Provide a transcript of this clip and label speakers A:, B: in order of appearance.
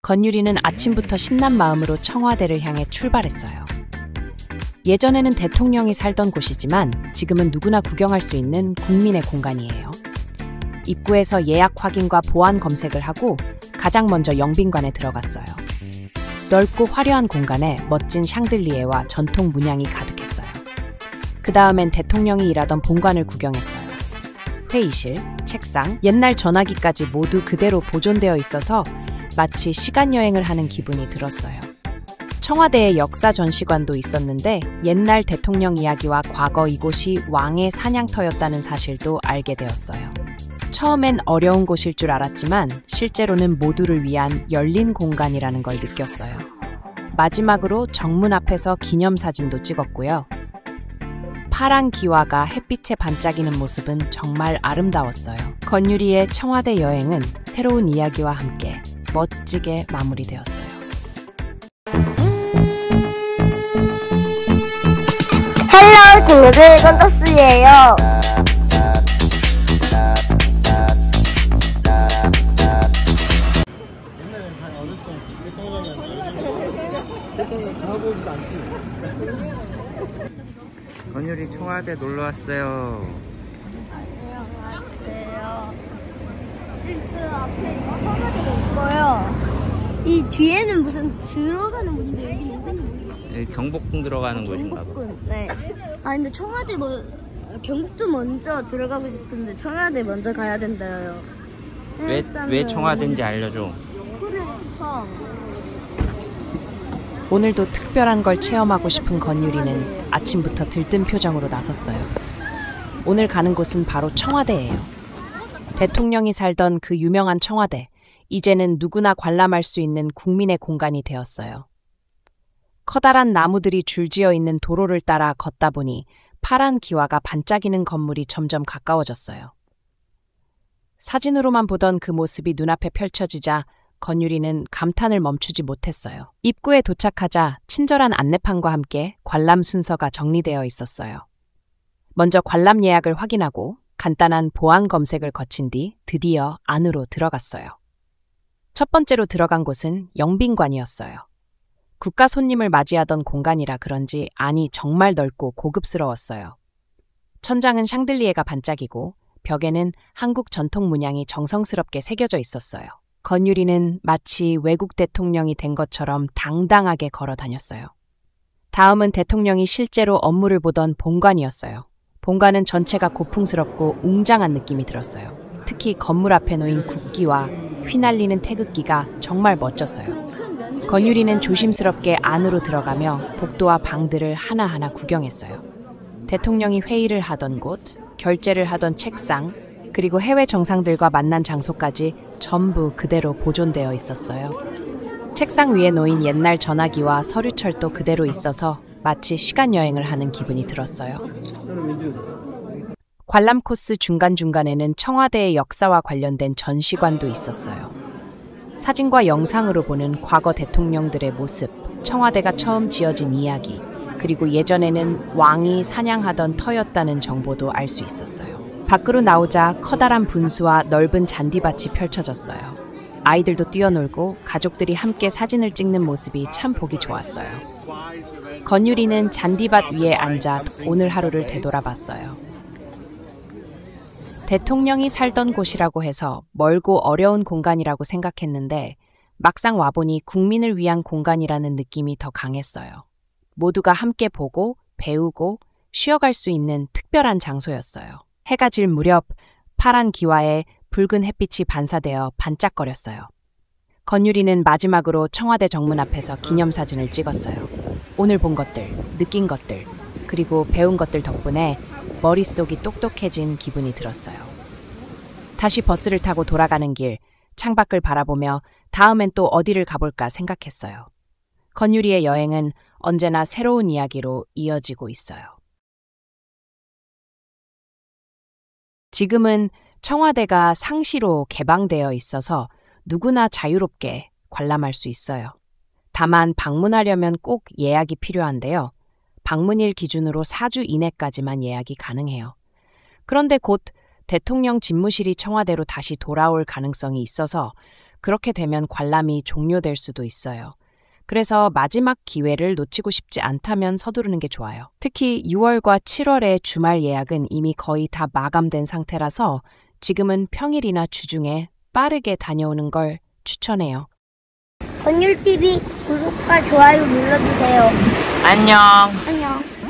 A: 건유리는 아침부터 신난 마음으로 청와대를 향해 출발했어요. 예전에는 대통령이 살던 곳이지만 지금은 누구나 구경할 수 있는 국민의 공간이에요. 입구에서 예약 확인과 보안 검색을 하고 가장 먼저 영빈관에 들어갔어요. 넓고 화려한 공간에 멋진 샹들리에와 전통 문양이 가득했어요. 그 다음엔 대통령이 일하던 본관을 구경했어요. 회의실, 책상, 옛날 전화기까지 모두 그대로 보존되어 있어서 마치 시간여행을 하는 기분이 들었어요. 청와대에 역사 전시관도 있었는데 옛날 대통령 이야기와 과거 이곳이 왕의 사냥터였다는 사실도 알게 되었어요. 처음엔 어려운 곳일 줄 알았지만 실제로는 모두를 위한 열린 공간이라는 걸 느꼈어요. 마지막으로 정문 앞에서 기념사진도 찍었고요. 파란 기와가 햇빛에 반짝이는 모습은 정말 아름다웠어요. 건유리의 청와대 여행은 새로운 이야기와 함께 멋지게 마무리되었어요.
B: 헬로 친구들, 건더스예요.
C: 건유리 청와대 놀러 왔어요.
B: 안녕하세요. 지금 앞에 청와대가 있고요. 이 뒤에는 무슨 들어가는 문인데 여기는 뭐지?
C: 여기 경복궁 들어가는 곳인가 봐.
B: 경복궁. 네. 아 근데 청와대 경복도 먼저 들어가고 싶은데 청와대 먼저 가야 된다요.
C: 왜 청와대인지 알려줘.
B: 그래서
A: 오늘도 특별한 걸 체험하고 싶은 건유리는 아침부터 들뜬 표정으로 나섰어요. 오늘 가는 곳은 바로 청와대예요. 대통령이 살던 그 유명한 청와대, 이제는 누구나 관람할 수 있는 국민의 공간이 되었어요. 커다란 나무들이 줄지어 있는 도로를 따라 걷다 보니 파란 기와가 반짝이는 건물이 점점 가까워졌어요. 사진으로만 보던 그 모습이 눈앞에 펼쳐지자 건유리는 감탄을 멈추지 못했어요. 입구에 도착하자 친절한 안내판과 함께 관람 순서가 정리되어 있었어요. 먼저 관람 예약을 확인하고 간단한 보안 검색을 거친 뒤 드디어 안으로 들어갔어요. 첫 번째로 들어간 곳은 영빈관이었어요. 국가 손님을 맞이하던 공간이라 그런지 안이 정말 넓고 고급스러웠어요. 천장은 샹들리에가 반짝이고 벽에는 한국 전통 문양이 정성스럽게 새겨져 있었어요. 건유리는 마치 외국 대통령이 된 것처럼 당당하게 걸어 다녔어요. 다음은 대통령이 실제로 업무를 보던 본관이었어요. 본관은 전체가 고풍스럽고 웅장한 느낌이 들었어요. 특히 건물 앞에 놓인 국기와 휘날리는 태극기가 정말 멋졌어요. 건유리는 조심스럽게 안으로 들어가며 복도와 방들을 하나하나 구경했어요. 대통령이 회의를 하던 곳, 결제를 하던 책상, 그리고 해외 정상들과 만난 장소까지 전부 그대로 보존되어 있었어요. 책상 위에 놓인 옛날 전화기와 서류철도 그대로 있어서 마치 시간여행을 하는 기분이 들었어요. 관람 코스 중간중간에는 청와대의 역사와 관련된 전시관도 있었어요. 사진과 영상으로 보는 과거 대통령들의 모습, 청와대가 처음 지어진 이야기, 그리고 예전에는 왕이 사냥하던 터였다는 정보도 알 수 있었어요. 밖으로 나오자 커다란 분수와 넓은 잔디밭이 펼쳐졌어요. 아이들도 뛰어놀고 가족들이 함께 사진을 찍는 모습이 참 보기 좋았어요. 건유리는 잔디밭 위에 앉아 오늘 하루를 되돌아봤어요. 대통령이 살던 곳이라고 해서 멀고 어려운 공간이라고 생각했는데 막상 와보니 국민을 위한 공간이라는 느낌이 더 강했어요. 모두가 함께 보고 배우고 쉬어갈 수 있는 특별한 장소였어요. 해가 질 무렵 파란 기와에 붉은 햇빛이 반사되어 반짝거렸어요. 건유리는 마지막으로 청와대 정문 앞에서 기념사진을 찍었어요. 오늘 본 것들, 느낀 것들, 그리고 배운 것들 덕분에 머릿속이 똑똑해진 기분이 들었어요. 다시 버스를 타고 돌아가는 길, 창밖을 바라보며 다음엔 또 어디를 가볼까 생각했어요. 건유리의 여행은 언제나 새로운 이야기로 이어지고 있어요. 지금은 청와대가 상시로 개방되어 있어서 누구나 자유롭게 관람할 수 있어요. 다만 방문하려면 꼭 예약이 필요한데요. 방문일 기준으로 4주 이내까지만 예약이 가능해요. 그런데 곧 대통령 집무실이 청와대로 다시 돌아올 가능성이 있어서 그렇게 되면 관람이 종료될 수도 있어요. 그래서 마지막 기회를 놓치고 싶지 않다면 서두르는 게 좋아요. 특히 6월과 7월의 주말 예약은 이미 거의 다 마감된 상태라서 지금은 평일이나 주중에 빠르게 다녀오는 걸 추천해요.
B: 건율TV 구독과 좋아요 눌러주세요.
C: 안녕.
B: 안녕.